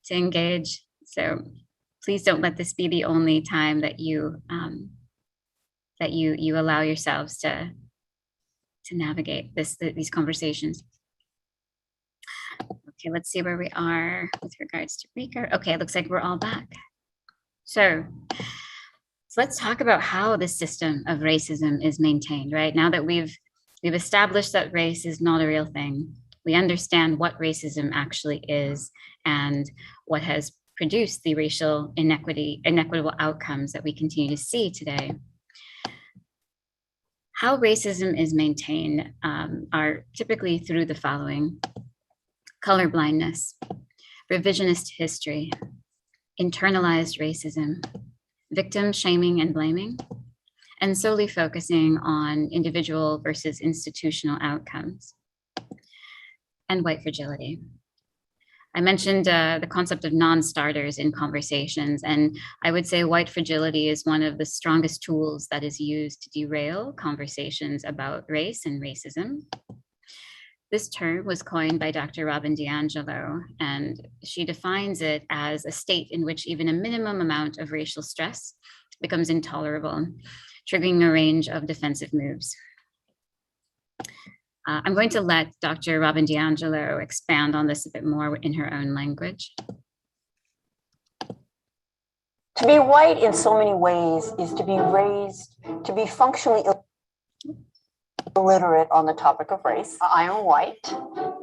to engage. So please don't let this be the only time that you allow yourselves to navigate these conversations. Okay, let's see where we are with regards to Rika. Okay, it looks like we're all back. So let's talk about how this system of racism is maintained, right? Now that we've established that race is not a real thing, we understand what racism actually is and what has produced the racial inequitable outcomes that we continue to see today. How racism is maintained are typically through the following: colorblindness, revisionist history, internalized racism, victim shaming and blaming, and solely focusing on individual versus institutional outcomes, and white fragility. I mentioned the concept of non-starters in conversations, and I would say white fragility is one of the strongest tools that is used to derail conversations about race and racism. This term was coined by Dr. Robin DiAngelo, and she defines it as a state in which even a minimum amount of racial stress becomes intolerable, triggering a range of defensive moves. I'm going to let Dr. Robin DiAngelo expand on this a bit more in her own language. To be white in so many ways is to be raised, to be functionally illiterate on the topic of race. I am white,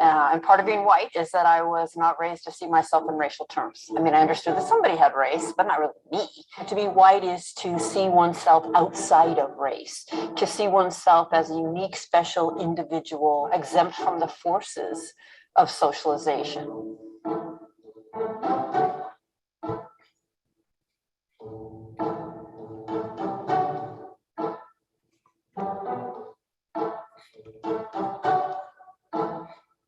and part of being white is that I was not raised to see myself in racial terms. I mean, I understood that somebody had race, but not really me. To be white is to see oneself outside of race, to see oneself as a unique, special individual, exempt from the forces of socialization.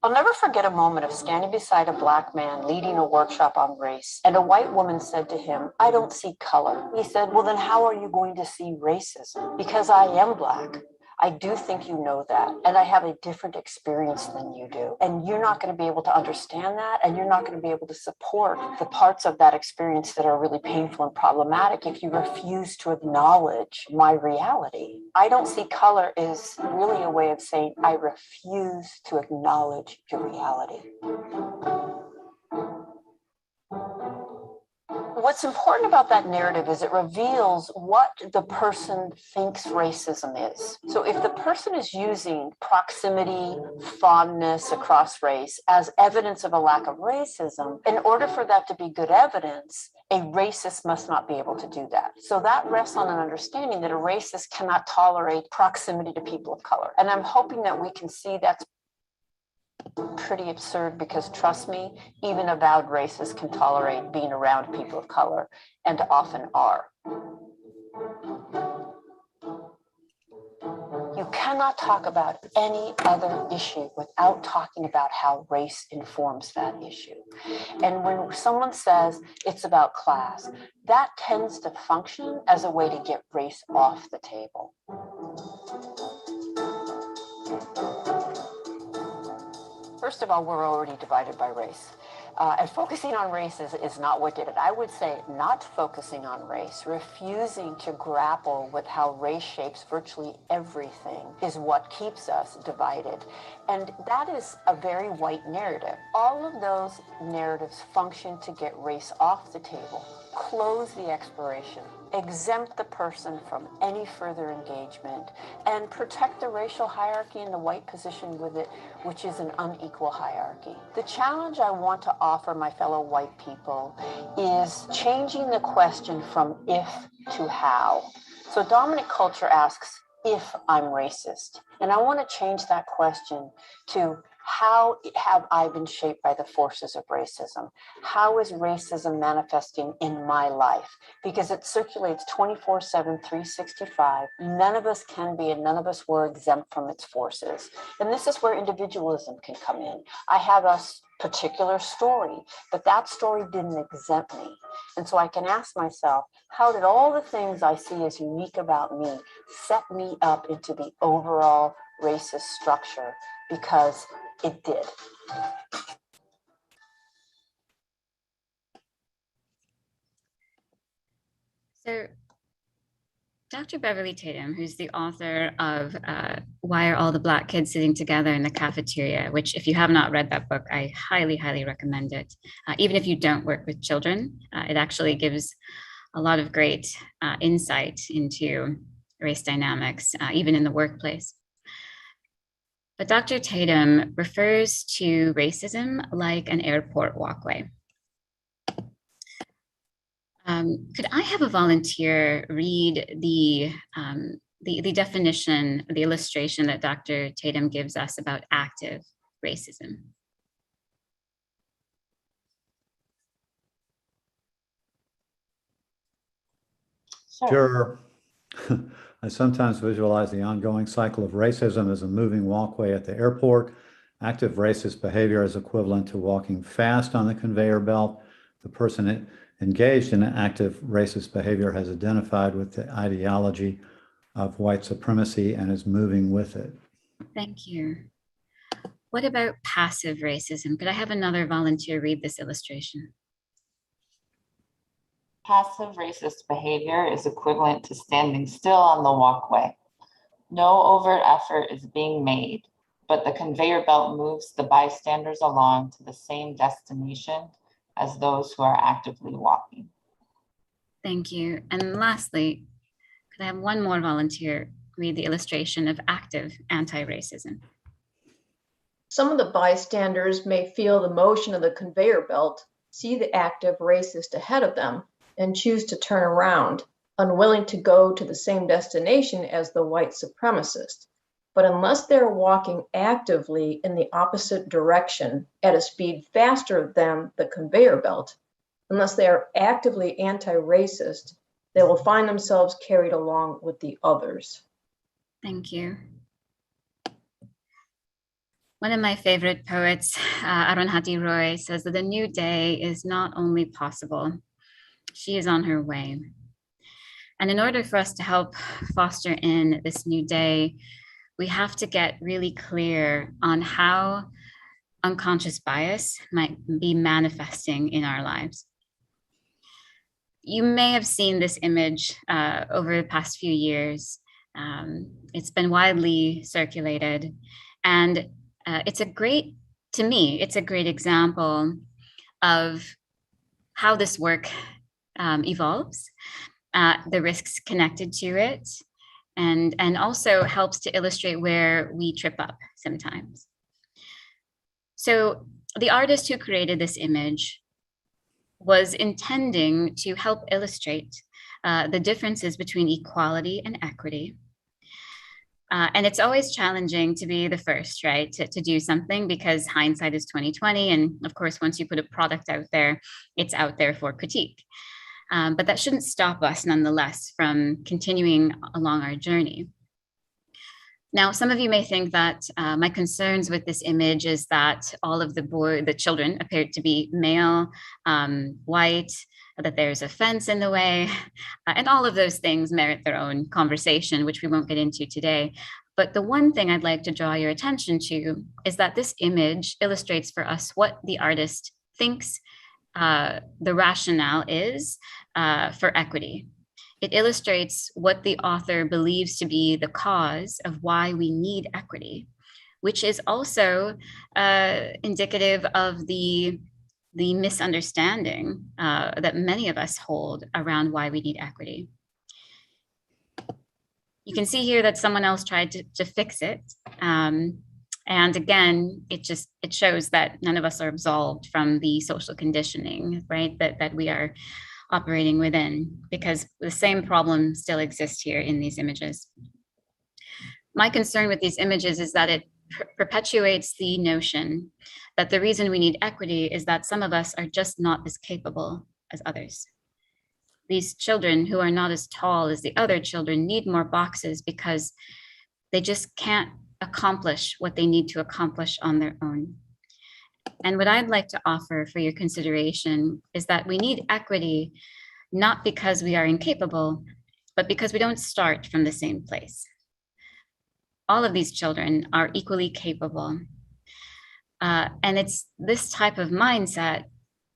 I'll never forget a moment of standing beside a Black man leading a workshop on race, and a white woman said to him, "I don't see color." He said, "Well, then how are you going to see racism?" "Because I am Black. I do think you know that, and I have a different experience than you do. And you're not going to be able to understand that, and you're not going to be able to support the parts of that experience that are really painful and problematic if you refuse to acknowledge my reality." I don't see color is really a way of saying I refuse to acknowledge your reality. What's important about that narrative is it reveals what the person thinks racism is. So if the person is using proximity, fondness across race as evidence of a lack of racism, in order for that to be good evidence, a racist must not be able to do that. So that rests on an understanding that a racist cannot tolerate proximity to people of color. And I'm hoping that we can see that's pretty absurd, because trust me, even avowed racists can tolerate being around people of color, and often are. You cannot talk about any other issue without talking about how race informs that issue. And when someone says it's about class, that tends to function as a way to get race off the table. First of all, we're already divided by race. And focusing on race is not what did it. I would say not focusing on race, refusing to grapple with how race shapes virtually everything is what keeps us divided. And that is a very white narrative. All of those narratives function to get race off the table, close the exploration, exempt the person from any further engagement, and protect the racial hierarchy and the white position with it, which is an unequal hierarchy. The challenge I want to offer my fellow white people is changing the question from if to how. So dominant culture asks, if I'm racist. And I want to change that question to how have I been shaped by the forces of racism? How is racism manifesting in my life? Because it circulates 24/7, 365. None of us can be, and none of us were exempt from its forces. And this is where individualism can come in. I have a particular story, but that story didn't exempt me. And so I can ask myself, how did all the things I see as unique about me set me up into the overall racist structure? Because it did. So Dr. Beverly Tatum, who's the author of Why Are All the Black Kids Sitting Together in the Cafeteria, which if you have not read that book, I highly, highly recommend it. Even if you don't work with children, it actually gives a lot of great insight into race dynamics, even in the workplace. But Dr. Tatum refers to racism like an airport walkway. Could I have a volunteer read the definition, the illustration that Dr. Tatum gives us about active racism? Sure. I sometimes visualize the ongoing cycle of racism as a moving walkway at the airport. Active racist behavior is equivalent to walking fast on the conveyor belt. The person engaged in active racist behavior has identified with the ideology of white supremacy and is moving with it. Thank you. What about passive racism? Could I have another volunteer read this illustration? Passive racist behavior is equivalent to standing still on the walkway. No overt effort is being made, but the conveyor belt moves the bystanders along to the same destination as those who are actively walking. Thank you. And lastly, could I have one more volunteer read the illustration of active anti-racism? Some of the bystanders may feel the motion of the conveyor belt, see the active racist ahead of them, and choose to turn around, unwilling to go to the same destination as the white supremacist. But unless they're walking actively in the opposite direction at a speed faster than the conveyor belt, unless they are actively anti-racist, they will find themselves carried along with the others. Thank you. One of my favorite poets, Arundhati Roy, says that a new day is not only possible, she is on her way. And in order for us to help foster in this new day, we have to get really clear on how unconscious bias might be manifesting in our lives. You may have seen this image over the past few years. It's been widely circulated, and to me, it's a great example of how this work evolves, the risks connected to it, and also helps to illustrate where we trip up sometimes. So the artist who created this image was intending to help illustrate the differences between equality and equity. And it's always challenging to be the first, right, to do something, because hindsight is 2020. And of course, once you put a product out there, it's out there for critique. But that shouldn't stop us nonetheless from continuing along our journey. Now, some of you may think that my concerns with this image is that all of the children appear to be male, white, that there's a fence in the way, and all of those things merit their own conversation, which we won't get into today. But the one thing I'd like to draw your attention to is that this image illustrates for us what the artist thinks the rationale is for equity. It illustrates what the author believes to be the cause of why we need equity, which is also indicative of the misunderstanding that many of us hold around why we need equity. You can see here that someone else tried to fix it. And again, it shows that none of us are absolved from the social conditioning, right, that we are operating within, because the same problem still exists here in these images. My concern with these images is that it perpetuates the notion that the reason we need equity is that some of us are just not as capable as others. These children who are not as tall as the other children need more boxes because they just can't accomplish what they need to accomplish on their own. And what I'd like to offer for your consideration is that we need equity, not because we are incapable, but because we don't start from the same place. All of these children are equally capable. And it's this type of mindset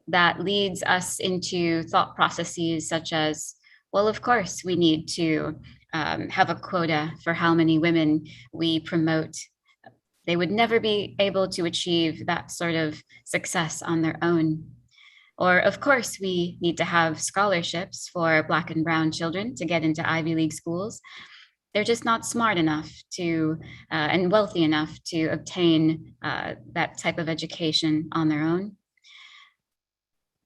that leads us into thought processes such as, Well, of course, we need to have a quota for how many women we promote. They would never be able to achieve that sort of success on their own. Or, of course, we need to have scholarships for Black and Brown children to get into Ivy League schools. They're just not smart enough to and wealthy enough to obtain that type of education on their own.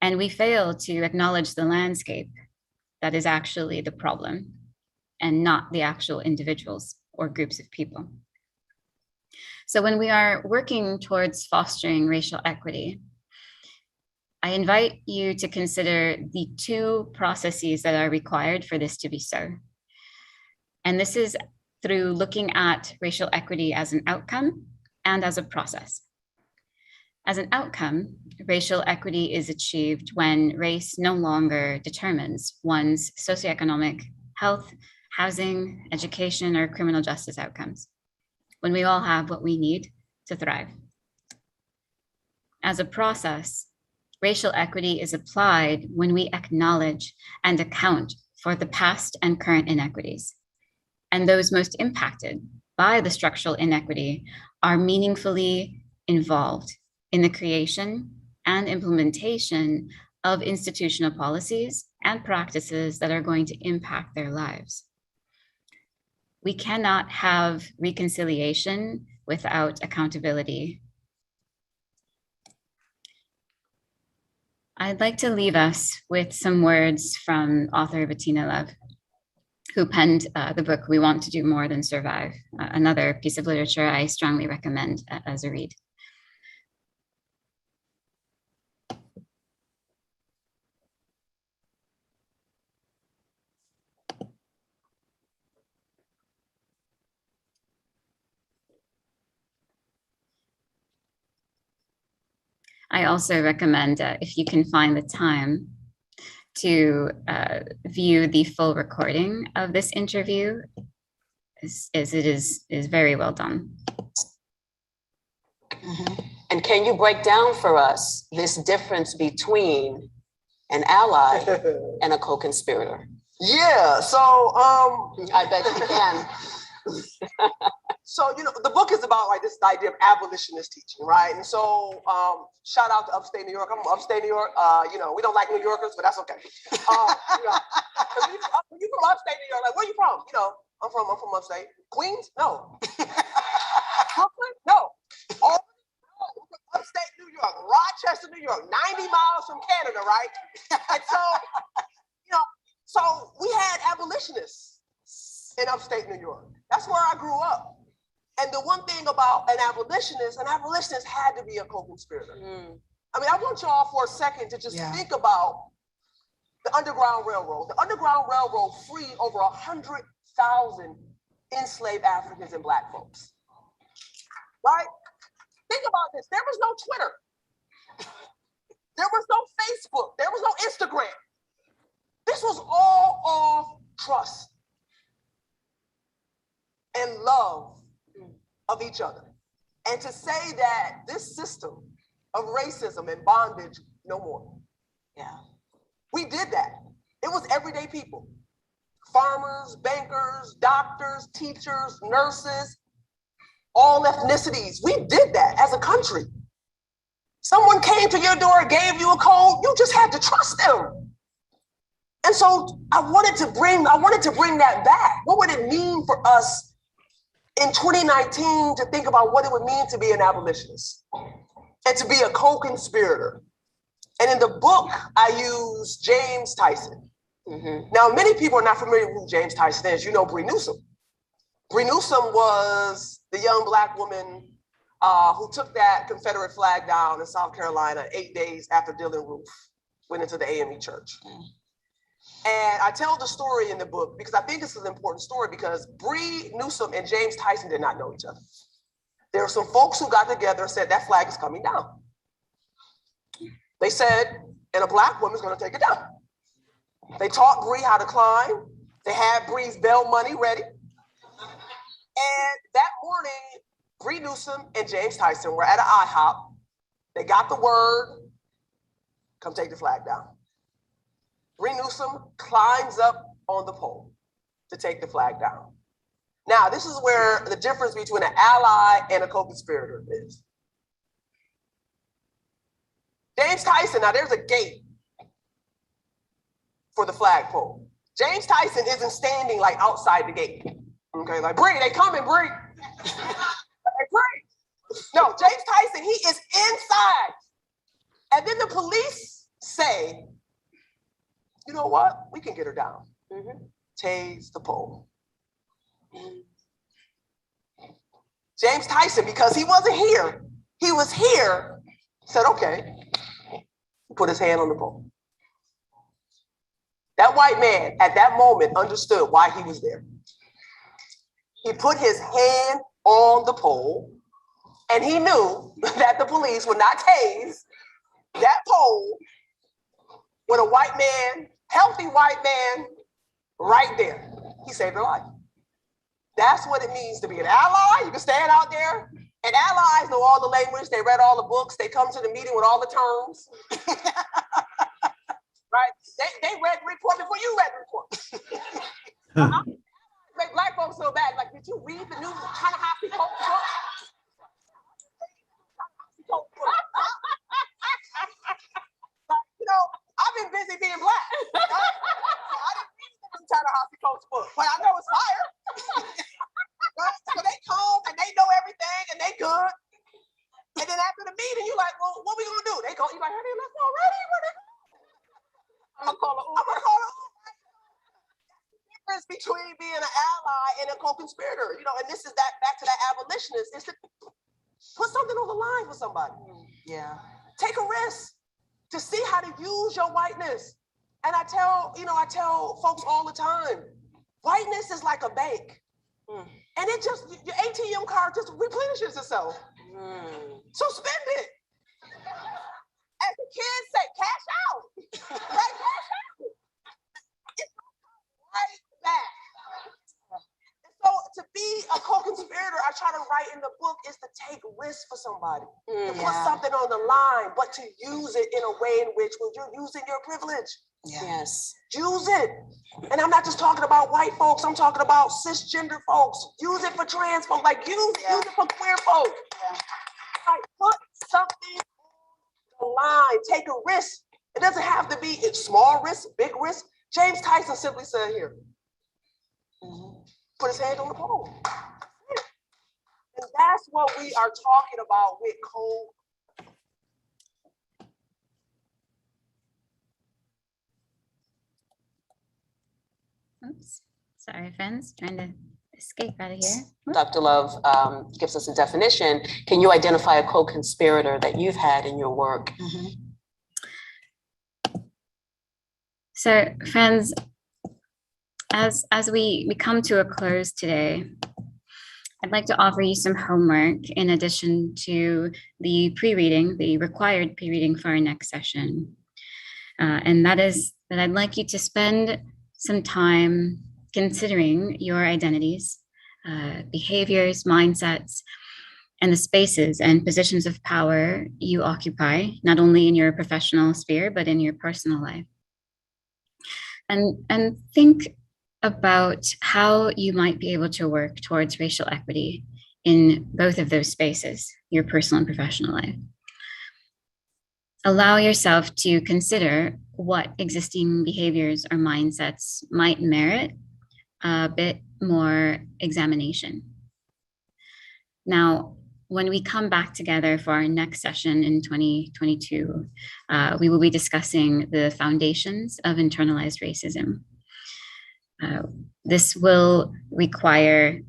And we fail to acknowledge the landscape that is actually the problem and not the actual individuals or groups of people. So when we are working towards fostering racial equity, I invite you to consider the two processes that are required for this to be so. And this is through looking at racial equity as an outcome and as a process. As an outcome, racial equity is achieved when race no longer determines one's socioeconomic, health, housing, education, or criminal justice outcomes, when we all have what we need to thrive. As a process, racial equity is applied when we acknowledge and account for the past and current inequities. And those most impacted by the structural inequity are meaningfully involved in the creation and implementation of institutional policies and practices that are going to impact their lives. We cannot have reconciliation without accountability. I'd like to leave us with some words from author Bettina Love, who penned the book, We Want to Do More Than Survive, another piece of literature I strongly recommend as a read. I also recommend, if you can find the time, to view the full recording of this interview, as it is very well done. Mm-hmm. And can you break down for us this difference between an ally and a co-conspirator? Yeah, so I bet you can. So, the book is about like this idea of abolitionist teaching, right? And so shout out to upstate New York. I'm from upstate New York. We don't like New Yorkers, but that's okay. When you from upstate New York, like, where you from? I'm from upstate. Queens? No. Brooklyn? No. All upstate New York, Rochester, New York, 90 miles from Canada, right? And so, so we had abolitionists in upstate New York. That's where I grew up. And the one thing about an abolitionist had to be a co-conspirator. I mean, I want y'all for a second to just think about the Underground Railroad. The Underground Railroad freed over 100,000 enslaved Africans and Black folks, right? Think about this. There was no Twitter. There was no Facebook. There was no Instagram. This was all off trust and love of each other. And to say that this system of racism and bondage, no more. Yeah. We did that. It was everyday people. Farmers, bankers, doctors, teachers, nurses, all ethnicities. We did that as a country. Someone came to your door, gave you a code, you just had to trust them. And so I wanted to bring that back. What would it mean for us in 2019 to think about what it would mean to be an abolitionist and to be a co-conspirator? And in the book, I use James Tyson. Now, many people are not familiar with who James Tyson is. You know Bree Newsom. Bree Newsom was the young Black woman who took that Confederate flag down in South Carolina 8 days after Dylann Roof went into the AME church. And I tell the story in the book because I think this is an important story because Bree Newsom and James Tyson did not know each other. There were some folks who got together and said that flag is coming down. They said, and a Black woman's going to take it down. They taught Bree how to climb. They had Bree's bail money ready. And that morning, Bree Newsom and James Tyson were at an IHOP. They got the word, come take the flag down. Bree Newsom climbs up on the pole to take the flag down. Now, this is where the difference between an ally and a co-conspirator is. James Tyson, now there's a gate for the flagpole. James Tyson isn't standing like outside the gate. Okay, like, Bree, they coming, Bree. Hey, Bree. No, James Tyson, he is inside. And then the police say, you know what? We can get her down. Tase the pole. James Tyson, because he wasn't here, he was here, said, okay, put his hand on the pole. That white man at that moment understood why he was there. He put his hand on the pole, and he knew that the police would not tase that pole with a white man, healthy white man, right there. He saved her life. That's what it means to be an ally. You can stand out there, and allies know all the language. They read all the books. They come to the meeting with all the terms. Right? They read the report before you read the report. Make black folks feel bad. Like, did you read the new Ta-Nehisi Coates book? You know, I've been busy being black. Right? I didn't read the new Ta-Nehisi Coates book, but I know it's fire. Right? So they come and they know everything and they good. And then after the meeting, you're like, well, what we gonna do? They go, you're like, honey, let's go already. I'm gonna call it. Difference between being an ally and a co-conspirator, you know, and this is that back to that abolitionist, is to put something on the line for somebody. Yeah. Take a risk to see how to use your whiteness. And I tell folks all the time, whiteness is like a bank. And it just, your ATM card just replenishes itself. So spend it. As the kids say, cash out. Right? Cash out. It's right back. And so to be a co-conspirator, I try to write in the book, is to take risks for somebody. To put something on the line, but to use it in a way in which when you're using your privilege. Yes. Use it. And I'm not just talking about white folks, I'm talking about cisgender folks. Use it for trans folks, like use it for queer folks. Like put something on the line, take a risk. It doesn't have to be small risk, big risk. James Tyson simply said here, put his hand on the pole. And that's what we are talking about with code. Oops, sorry, friends, trying to escape out of here. Dr. Love gives us a definition. Can you identify a co-conspirator that you've had in your work? So, friends, as we come to a close today, I'd like to offer you some homework in addition to the pre-reading, the required pre-reading for our next session. And that is that I'd like you to spend some time considering your identities, behaviors, mindsets, and the spaces and positions of power you occupy, not only in your professional sphere, but in your personal life. And think about how you might be able to work towards racial equity in both of those spaces, your personal and professional life. Allow yourself to consider what existing behaviors or mindsets might merit a bit more examination. Now, when we come back together for our next session in 2022, we will be discussing the foundations of internalized racism. This will require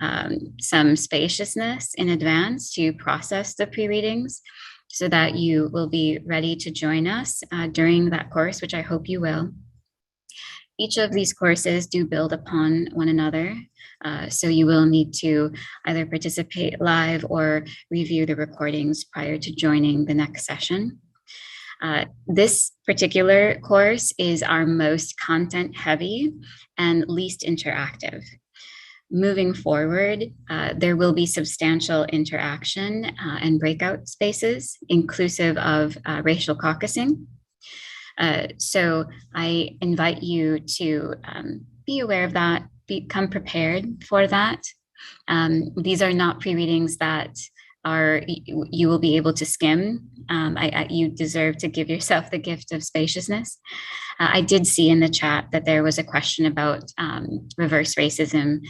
some spaciousness in advance to process the pre-readings so that you will be ready to join us during that course, which I hope you will. Each of these courses do build upon one another, so you will need to either participate live or review the recordings prior to joining the next session. This particular course is our most content heavy and least interactive. Moving forward, there will be substantial interaction and breakout spaces, inclusive of racial caucusing. So I invite you to be aware of that, become prepared for that. These are not pre-readings that you will be able to skim. You deserve to give yourself the gift of spaciousness. I did see in the chat that there was a question about reverse racism.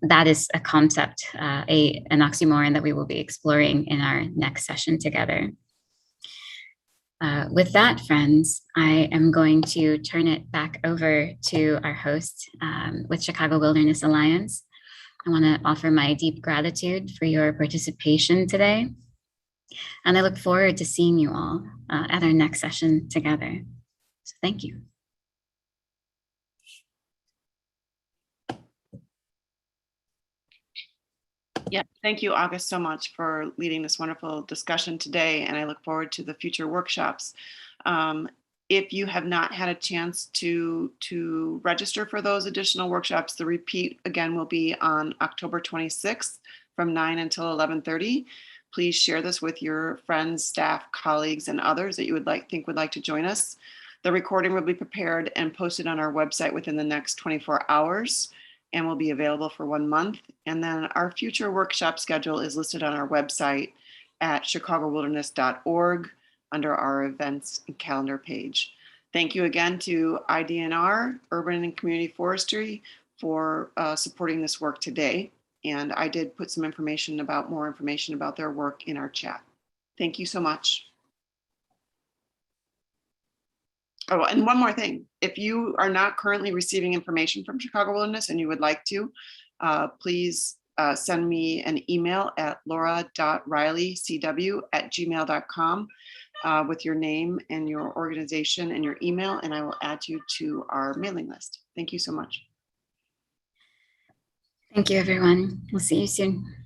That is a concept, an oxymoron that we will be exploring in our next session together. With that, friends, I am going to turn it back over to our host with Chicago Wilderness Alliance. I want to offer my deep gratitude for your participation today. And I look forward to seeing you all at our next session together. So thank you. Yeah, thank you, August, so much for leading this wonderful discussion today, and I look forward to the future workshops. If you have not had a chance to register for those additional workshops, the repeat again will be on October 26th from 9 until 11:30. Please share this with your friends, staff, colleagues, and others that you would think would like to join us. The recording will be prepared and posted on our website within the next 24 hours and will be available for 1 month. And then our future workshop schedule is listed on our website at chicagowilderness.org under our events and calendar page. Thank you again to IDNR, Urban and Community Forestry, for supporting this work today. And I did put some more information about their work in our chat. Thank you so much. Oh, and one more thing. If you are not currently receiving information from Chicago Wilderness and you would like to, please send me an email at laura.rileycw@gmail.com with your name and your organization and your email, and I will add you to our mailing list. Thank you so much. Thank you, everyone. We'll see you soon.